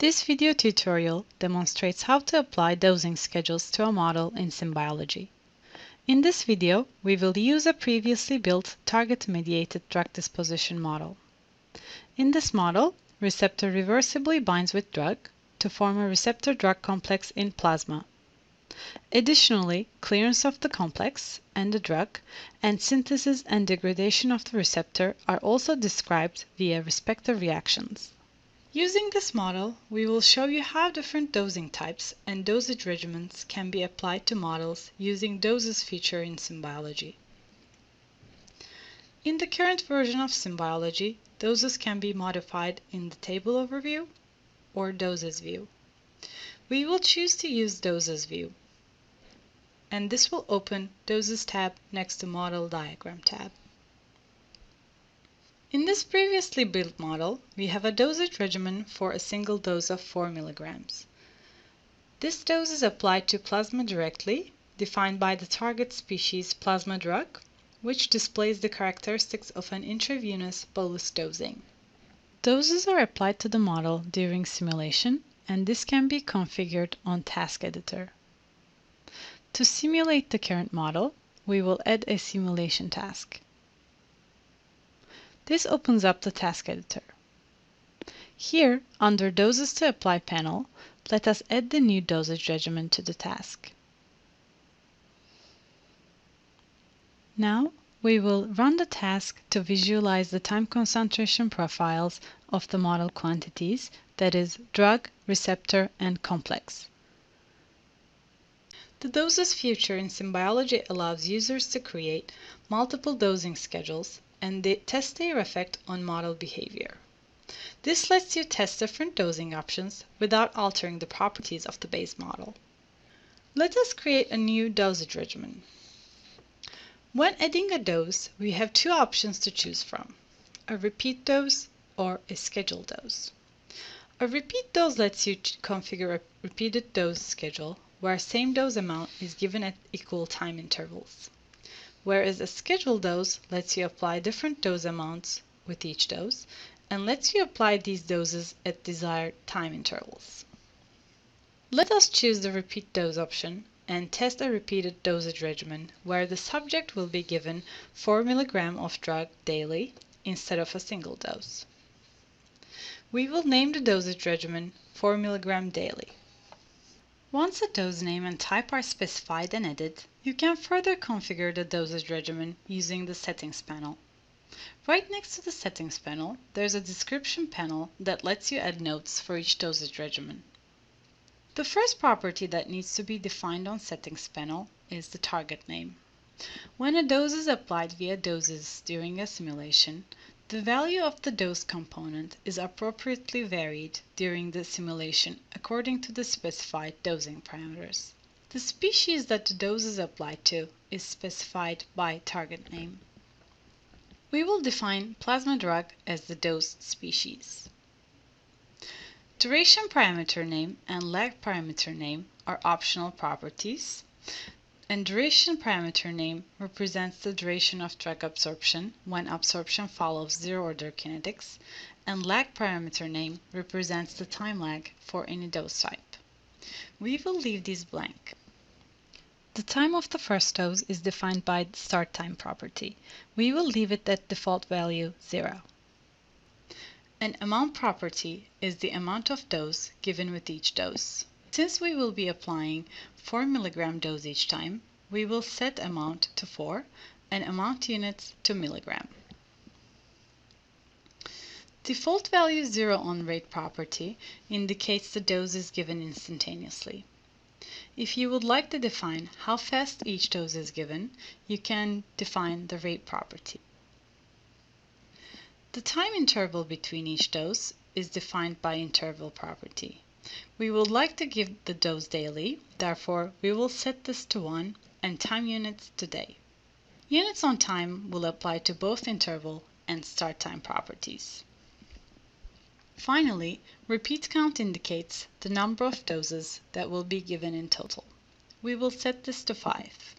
This video tutorial demonstrates how to apply dosing schedules to a model in SimBiology. In this video, we will use a previously built target-mediated drug disposition model. In this model, receptor reversibly binds with drug to form a receptor-drug complex in plasma. Additionally, clearance of the complex and the drug and synthesis and degradation of the receptor are also described via respective reactions. Using this model, we will show you how different dosing types and dosage regimens can be applied to models using doses feature in SimBiology. In the current version of SimBiology, doses can be modified in the table overview or doses view. We will choose to use doses view, and this will open Doses tab next to Model Diagram tab. In this previously built model, we have a dosage regimen for a single dose of 4 mg. This dose is applied to plasma directly, defined by the target species plasma drug, which displays the characteristics of an intravenous bolus dosing. Doses are applied to the model during simulation, and this can be configured on Task Editor. To simulate the current model, we will add a simulation task. This opens up the Task Editor. Here, under Doses to Apply panel, let us add the new dosage regimen to the task. Now, we will run the task to visualize the time concentration profiles of the model quantities, that is, drug, receptor, and complex. The doses feature in SimBiology allows users to create multiple dosing schedules and they test their effect on model behavior. This lets you test different dosing options without altering the properties of the base model. Let us create a new dosage regimen. When adding a dose, we have two options to choose from: a repeat dose or a scheduled dose. A repeat dose lets you configure a repeated dose schedule where same dose amount is given at equal time intervals, whereas a scheduled dose lets you apply different dose amounts with each dose and lets you apply these doses at desired time intervals. Let us choose the repeat dose option and test a repeated dosage regimen where the subject will be given 4 mg of drug daily instead of a single dose. We will name the dosage regimen 4 mg daily. Once a dose name and type are specified and added, you can further configure the dosage regimen using the Settings panel. Right next to the Settings panel, there's a Description panel that lets you add notes for each dosage regimen. The first property that needs to be defined on Settings panel is the target name. When a dose is applied via doses during a simulation, the value of the dose component is appropriately varied during the simulation according to the specified dosing parameters. The species that the dose is applied to is specified by target name. We will define plasma drug as the dosed species. Duration parameter name and lag parameter name are optional properties, and duration parameter name represents the duration of drug absorption when absorption follows zero-order kinetics, and lag parameter name represents the time lag for any dose type. We will leave these blank. The time of the first dose is defined by the start time property. We will leave it at default value 0. An amount property is the amount of dose given with each dose. Since we will be applying 4 mg dose each time, we will set amount to 4 and amount units to milligram. Default value 0 on rate property indicates the dose is given instantaneously. If you would like to define how fast each dose is given, you can define the rate property. The time interval between each dose is defined by interval property. We would like to give the dose daily, therefore we will set this to 1 and time units to day. Units on time will apply to both interval and start time properties. Finally, repeat count indicates the number of doses that will be given in total. We will set this to 5.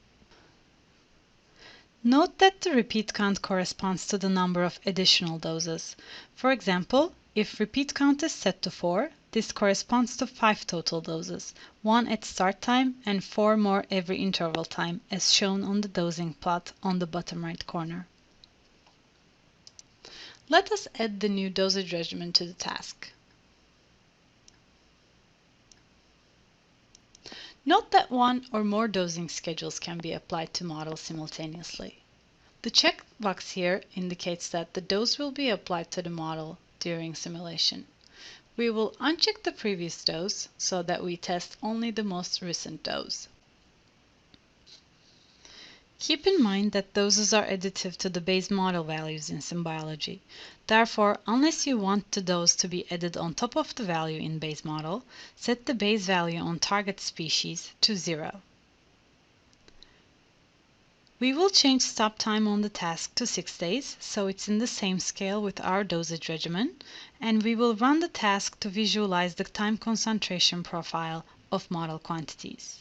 Note that the repeat count corresponds to the number of additional doses. For example, if repeat count is set to 4, this corresponds to 5 total doses, 1 at start time and 4 more every interval time, as shown on the dosing plot on the bottom right corner. Let us add the new dosage regimen to the task. Note that one or more dosing schedules can be applied to models simultaneously. The checkbox here indicates that the dose will be applied to the model during simulation. We will uncheck the previous dose so that we test only the most recent dose. Keep in mind that doses are additive to the base model values in SimBiology. Therefore, unless you want the dose to be added on top of the value in base model, set the base value on target species to 0. We will change stop time on the task to 6 days, so it's in the same scale with our dosage regimen, and we will run the task to visualize the time concentration profile of model quantities.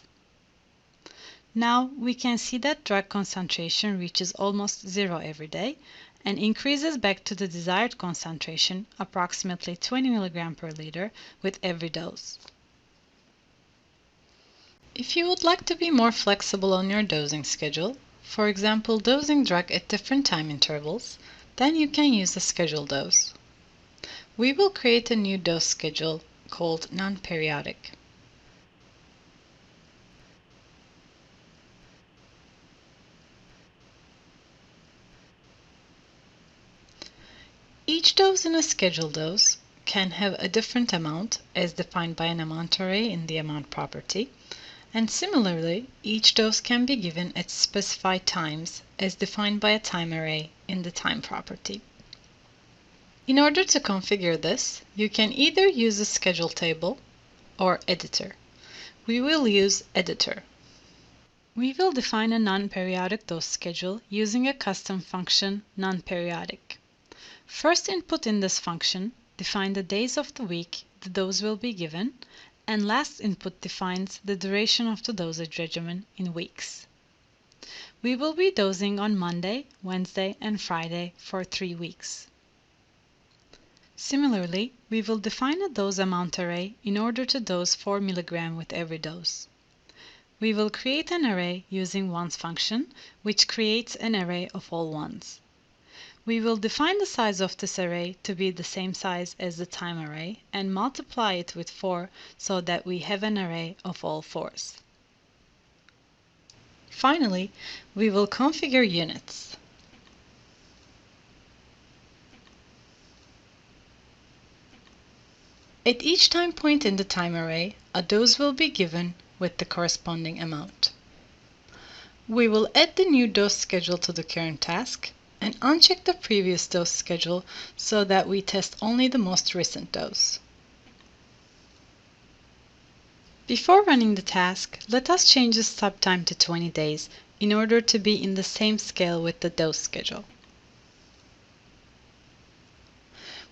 Now we can see that drug concentration reaches almost 0 every day and increases back to the desired concentration, approximately 20 mg per liter, with every dose. If you would like to be more flexible on your dosing schedule, for example dosing drug at different time intervals, then you can use a schedule dose. We will create a new dose schedule called non-periodic. Each dose in a schedule dose can have a different amount as defined by an amount array in the amount property, and similarly, each dose can be given at specified times as defined by a time array in the time property. In order to configure this, you can either use a schedule table or editor. We will use editor. We will define a non-periodic dose schedule using a custom function non-periodic. First input in this function, define the days of the week the dose will be given, and last input defines the duration of the dosage regimen in weeks. We will be dosing on Monday, Wednesday, and Friday for 3 weeks. Similarly, we will define a dose amount array in order to dose 4 mg with every dose. We will create an array using ones function, which creates an array of all ones. We will define the size of this array to be the same size as the time array and multiply it with 4 so that we have an array of all 4s. Finally, we will configure units. At each time point in the time array, a dose will be given with the corresponding amount. We will add the new dose schedule to the current task and uncheck the previous dose schedule so that we test only the most recent dose. Before running the task, let us change the stop time to 20 days in order to be in the same scale with the dose schedule.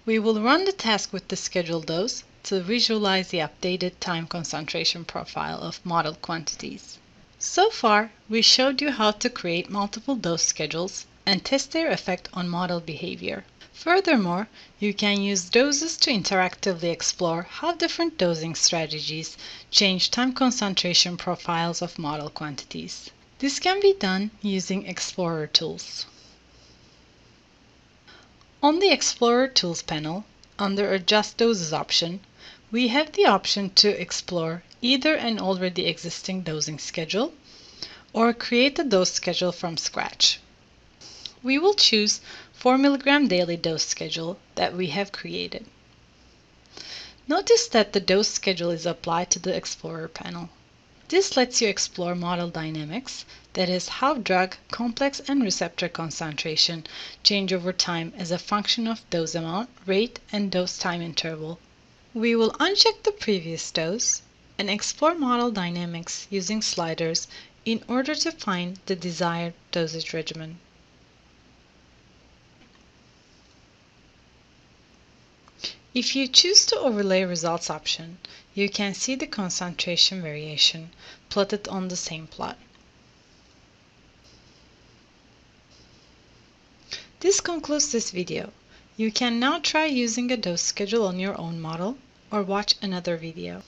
We will run the task with the scheduled dose to visualize the updated time concentration profile of model quantities. So far, we showed you how to create multiple dose schedules and test their effect on model behavior. Furthermore, you can use doses to interactively explore how different dosing strategies change time concentration profiles of model quantities. This can be done using Explorer tools. On the Explorer Tools panel, under Adjust Doses option, we have the option to explore either an already existing dosing schedule or create a dose schedule from scratch. We will choose 4 mg daily dose schedule that we have created. Notice that the dose schedule is applied to the Explorer panel. This lets you explore model dynamics, that is, how drug, complex, and receptor concentration change over time as a function of dose amount, rate, and dose time interval. We will uncheck the previous dose and explore model dynamics using sliders in order to find the desired dosage regimen. If you choose to overlay results option, you can see the concentration variation plotted on the same plot. This concludes this video. You can now try using a dose schedule on your own model or watch another video.